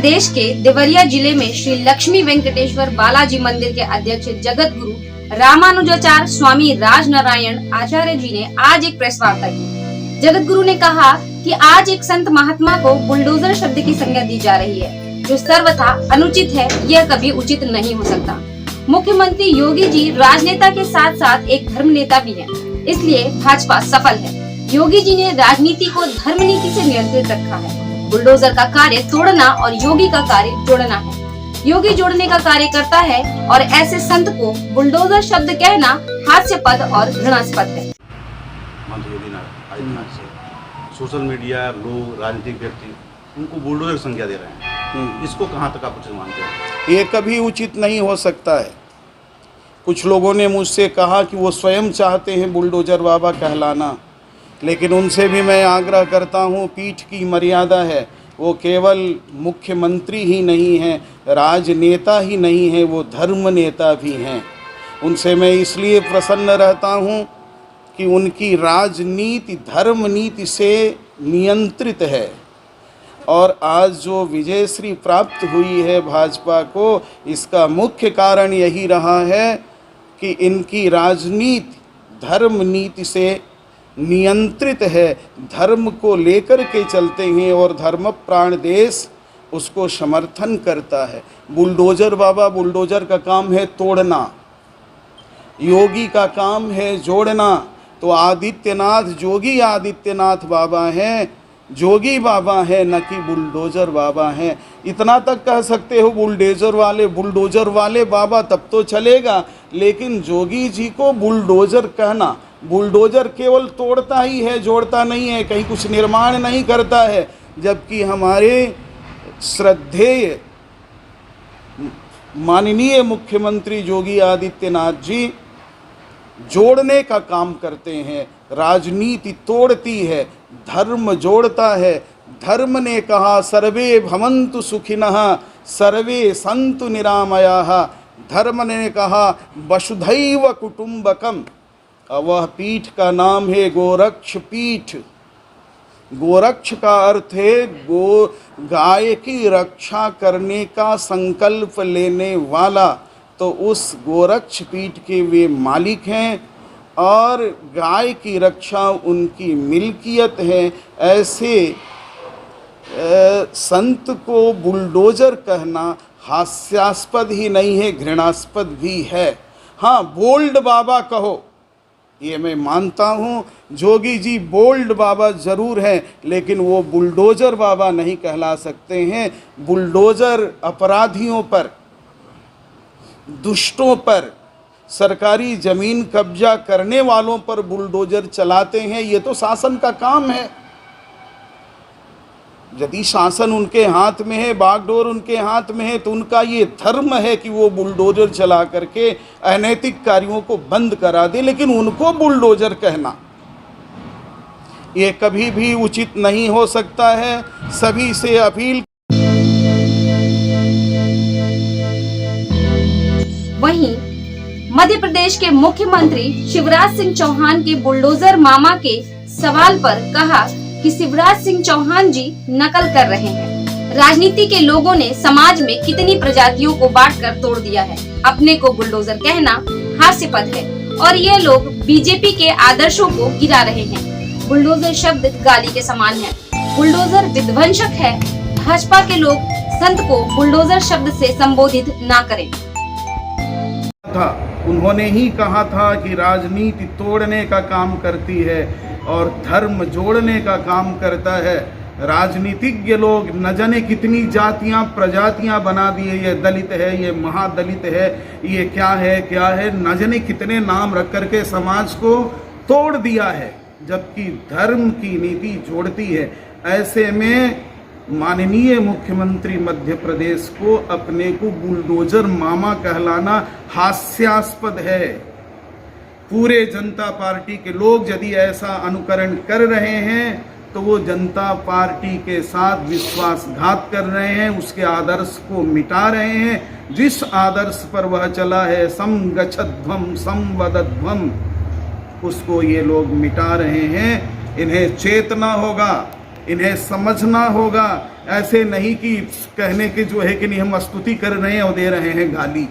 प्रदेश के देवरिया जिले में श्री लक्ष्मी वेंकटेश्वर बालाजी मंदिर के अध्यक्ष जगत गुरु रामानुजाचार्य स्वामी राजनारायण आचार्य जी ने आज एक प्रेस वार्ता की। जगत गुरु ने कहा कि आज एक संत महात्मा को बुलडोजर शब्द की संज्ञा दी जा रही है, जो सर्वथा अनुचित है। यह कभी उचित नहीं हो सकता। मुख्यमंत्री योगी जी राजनेता के साथ साथ एक धर्म नेता भी है, इसलिए भाजपा सफल है। योगी जी ने राजनीति को धर्म नीति से नियंत्रित रखा है। बुलडोजर का कार्य तोड़ना और योगी का कार्य जोड़ना है। योगी जोड़ने का कार्य करता है और ऐसे संत को बुलडोजर शब्द कहना हास्यास्पद और घृणास्पद है। योगी आदित्यनाथ से सोशल मीडिया, लोग, राजनीतिक व्यक्ति उनको बुलडोजर संज्ञा दे रहे हैं। इसको कहाँ तक आप उचित मानते हैं? ये कभी उचित नहीं हो सकता है। कुछ लोगों ने मुझसे कहा कि वो स्वयं चाहते हैं बुलडोजर बाबा कहलाना, लेकिन उनसे भी मैं आग्रह करता हूँ, पीठ की मर्यादा है। वो केवल मुख्यमंत्री ही नहीं हैं, राजनेता ही नहीं हैं, वो धर्म नेता भी हैं। उनसे मैं इसलिए प्रसन्न रहता हूँ कि उनकी राजनीति धर्म नीति से नियंत्रित है। और आज जो विजयश्री प्राप्त हुई है भाजपा को, इसका मुख्य कारण यही रहा है कि इनकी राजनीति धर्म नीति से नियंत्रित है। धर्म को लेकर के चलते हैं और धर्म प्राण देश उसको समर्थन करता है। बुलडोजर बाबा, बुलडोजर का काम है तोड़ना, योगी का काम है जोड़ना। तो आदित्यनाथ, जोगी आदित्यनाथ बाबा हैं, जोगी बाबा है, न कि बुलडोजर बाबा हैं। इतना तक कह सकते हो बुलडोजर वाले बाबा तब तो चलेगा, लेकिन जोगी जी को बुलडोजर कहना, बुलडोजर केवल तोड़ता ही है, जोड़ता नहीं है, कहीं कुछ निर्माण नहीं करता है। जबकि हमारे श्रद्धेय माननीय मुख्यमंत्री योगी आदित्यनाथ जी जोड़ने का काम करते हैं। राजनीति तोड़ती है, धर्म जोड़ता है। धर्म ने कहा सर्वे भवन्तु सुखिनः सर्वे सन्तु निरामयाः। धर्म ने कहा वसुधैव कुटुम्बकम। वह पीठ का नाम है गोरक्ष पीठ। गोरक्ष का अर्थ है गाय की रक्षा करने का संकल्प लेने वाला। तो उस गोरक्ष पीठ के वे मालिक हैं और गाय की रक्षा उनकी मिल्कियत है। ऐसे संत को बुलडोजर कहना हास्यास्पद ही नहीं है, घृणास्पद भी है। हाँ, बोल्ड बाबा कहो, ये मैं मानता हूँ। जोगी जी बोल्ड बाबा ज़रूर हैं, लेकिन वो बुलडोजर बाबा नहीं कहला सकते हैं। बुलडोजर अपराधियों पर, दुष्टों पर, सरकारी ज़मीन कब्जा करने वालों पर बुलडोजर चलाते हैं। ये तो शासन का काम है। यदि शासन उनके हाथ में है, बागडोर उनके हाथ में है, तो उनका ये धर्म है कि वो बुलडोजर चला करके अनैतिक कार्यों को बंद करा दे। लेकिन उनको बुलडोजर कहना ये कभी भी उचित नहीं हो सकता है। सभी से अपील। वहीं मध्य प्रदेश के मुख्यमंत्री शिवराज सिंह चौहान के बुलडोजर मामा के सवाल पर कहा कि शिवराज सिंह चौहान जी नकल कर रहे हैं। राजनीति के लोगों ने समाज में कितनी प्रजातियों को बांटकर तोड़ दिया है। अपने को बुलडोजर कहना हास्यास्पद है और ये लोग बीजेपी के आदर्शों को गिरा रहे हैं। बुलडोजर शब्द गाली के समान है। बुलडोजर विध्वंसक है। भाजपा के लोग संत को बुलडोजर शब्द से संबोधित ना करें। उन्होंने ही कहा था कि राजनीति तोड़ने का काम करती है और धर्म जोड़ने का काम करता है। राजनीतिज्ञ लोग न जाने कितनी जातियां प्रजातियां बना दिए। ये दलित है, ये महादलित है, ये क्या है, न जाने कितने नाम रख करके समाज को तोड़ दिया है, जबकि धर्म की नीति जोड़ती है। ऐसे में माननीय मुख्यमंत्री मध्य प्रदेश को अपने को बुलडोजर मामा कहलाना हास्यास्पद है। पूरे जनता पार्टी के लोग यदि ऐसा अनुकरण कर रहे हैं तो वो जनता पार्टी के साथ विश्वासघात कर रहे हैं, उसके आदर्श को मिटा रहे हैं। जिस आदर्श पर वह चला है, समगच्छध्वम संवदध्वम, उसको ये लोग मिटा रहे हैं। इन्हें चेतना होगा इन्हें समझना होगा। ऐसे नहीं कि कहने के जो है कि नहीं हम स्तुति कर रहे हैं और दे रहे हैं गाली।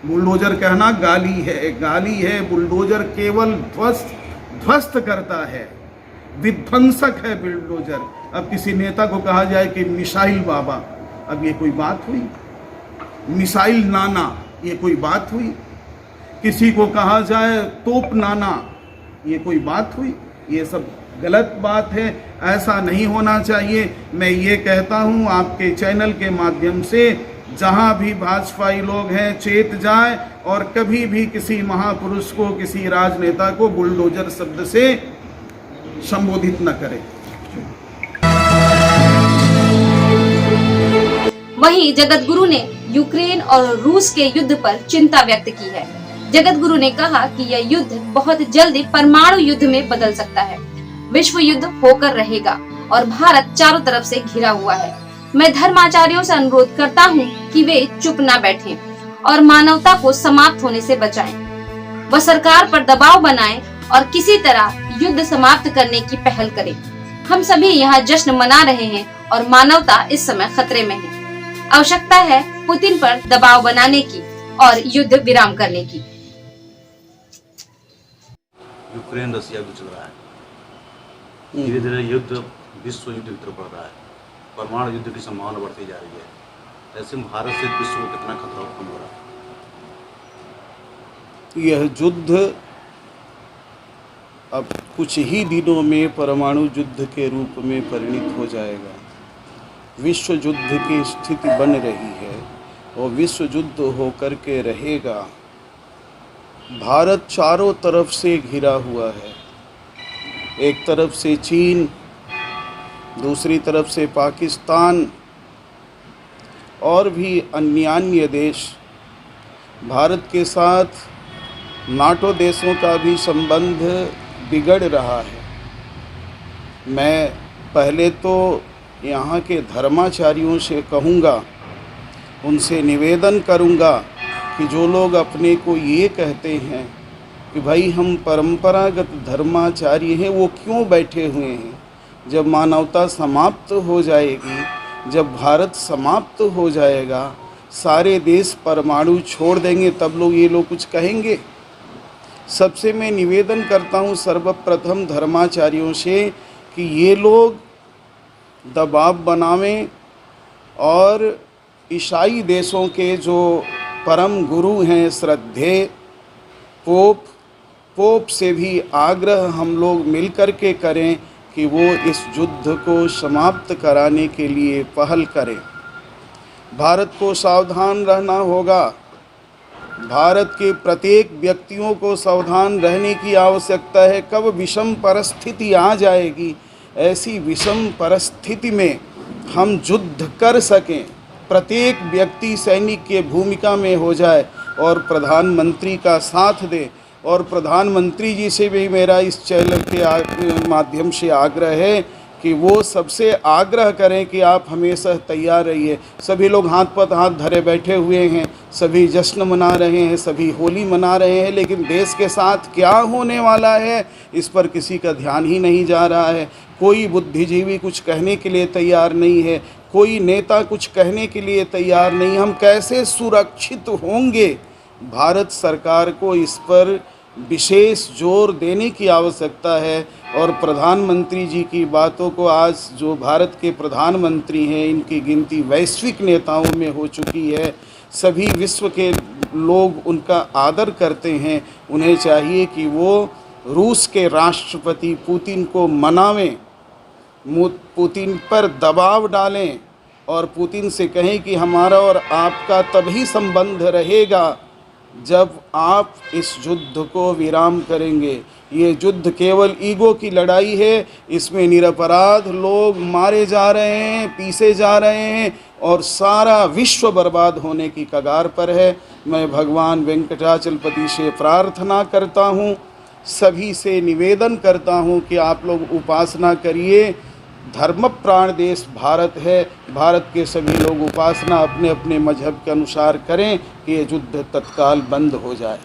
बुलडोजर कहना गाली है, गाली है। बुलडोजर केवल ध्वस्त करता है, विध्वंसक है बुलडोजर। अब किसी नेता को कहा जाए कि मिसाइल बाबा, अब ये कोई बात हुई? मिसाइल नाना, ये कोई बात हुई? किसी को कहा जाए तोप नाना, ये कोई बात हुई? ये सब गलत बात है, ऐसा नहीं होना चाहिए। मैं ये कहता हूँ आपके चैनल के माध्यम से, जहाँ भी भाजपाई लोग हैं चेत जाए और कभी भी किसी महापुरुष को, किसी राजनेता को बुलडोजर शब्द से संबोधित न करें। वहीं जगत गुरु ने यूक्रेन और रूस के युद्ध पर चिंता व्यक्त की है। जगत गुरु ने कहा कि यह युद्ध बहुत जल्दी परमाणु युद्ध में बदल सकता है। विश्व युद्ध होकर रहेगा और भारत चारों तरफ से घिरा हुआ है। मैं धर्माचार्यों से अनुरोध करता हूँ कि वे चुप न बैठें और मानवता को समाप्त होने से बचाएं। वह सरकार पर दबाव बनाएं और किसी तरह युद्ध समाप्त करने की पहल करें। हम सभी यहाँ जश्न मना रहे हैं और मानवता इस समय खतरे में है। आवश्यकता है पुतिन पर दबाव बनाने की और युद्ध विराम करने की। यूक्रेन रसिया युद्ध चल रहा है, धीरे धीरे युद्ध विश्व युद्ध की तरफ बढ़ रहा है, परमाणु युद्ध की संभावना बढ़ती जा रही है। ऐसे में भारत से विश्व को कितना खतरा उत्पन्न हो रहा है? यह युद्ध अब कुछ ही दिनों में परमाणु युद्ध के रूप में परिणित हो जाएगा। विश्व युद्ध की स्थिति बन रही है और विश्व युद्ध होकर के रहेगा। भारत चारों तरफ से घिरा हुआ है, एक तरफ से चीन, दूसरी तरफ से पाकिस्तान और भी अन्य देश। भारत के साथ नाटो देशों का भी संबंध बिगड़ रहा है। मैं पहले तो यहाँ के धर्माचार्यों से कहूँगा, उनसे निवेदन करूँगा कि जो लोग अपने को ये कहते हैं कि भाई हम परंपरागत धर्माचार्य हैं, वो क्यों बैठे हुए हैं? जब मानवता समाप्त हो जाएगी, जब भारत समाप्त हो जाएगा, सारे देश परमाणु छोड़ देंगे, तब लोग ये लोग कुछ कहेंगे। सबसे मैं निवेदन करता हूँ सर्वप्रथम धर्माचार्यों से कि ये लोग दबाव बनावें और ईसाई देशों के जो परम गुरु हैं श्रद्धेय पोप से भी आग्रह हम लोग मिलकर के करें कि वो इस युद्ध को समाप्त कराने के लिए पहल करें। भारत को सावधान रहना होगा। भारत के प्रत्येक व्यक्तियों को सावधान रहने की आवश्यकता है। कब विषम परिस्थिति आ जाएगी, ऐसी विषम परिस्थिति में हम युद्ध कर सकें, प्रत्येक व्यक्ति सैनिक के भूमिका में हो जाए और प्रधानमंत्री का साथ दे। और प्रधानमंत्री जी से भी मेरा इस चैनल के माध्यम से आग्रह है कि वो सबसे आग्रह करें कि आप हमेशा तैयार रहिए। सभी लोग हाथ पर हाथ धरे बैठे हुए हैं, सभी जश्न मना रहे हैं, सभी होली मना रहे हैं, लेकिन देश के साथ क्या होने वाला है इस पर किसी का ध्यान ही नहीं जा रहा है। कोई बुद्धिजीवी कुछ कहने के लिए तैयार नहीं है, कोई नेता कुछ कहने के लिए तैयार नहीं। हम कैसे सुरक्षित होंगे? भारत सरकार को इस पर विशेष जोर देने की आवश्यकता है। और प्रधानमंत्री जी की बातों को, आज जो भारत के प्रधानमंत्री हैं, इनकी गिनती वैश्विक नेताओं में हो चुकी है। सभी विश्व के लोग उनका आदर करते हैं। उन्हें चाहिए कि वो रूस के राष्ट्रपति पुतिन को मनावें, पुतिन पर दबाव डालें और पुतिन से कहें कि हमारा और आपका तभी संबंध रहेगा जब आप इस युद्ध को विराम करेंगे। ये युद्ध केवल ईगो की लड़ाई है, इसमें निरपराध लोग मारे जा रहे हैं, पीसे जा रहे हैं और सारा विश्व बर्बाद होने की कगार पर है। मैं भगवान वेंकटाचलपति से प्रार्थना करता हूँ, सभी से निवेदन करता हूँ कि आप लोग उपासना करिए। धर्म प्राण देश भारत है। भारत के सभी लोग उपासना अपने अपने मजहब के अनुसार करें कि ये युद्ध तत्काल बंद हो जाए।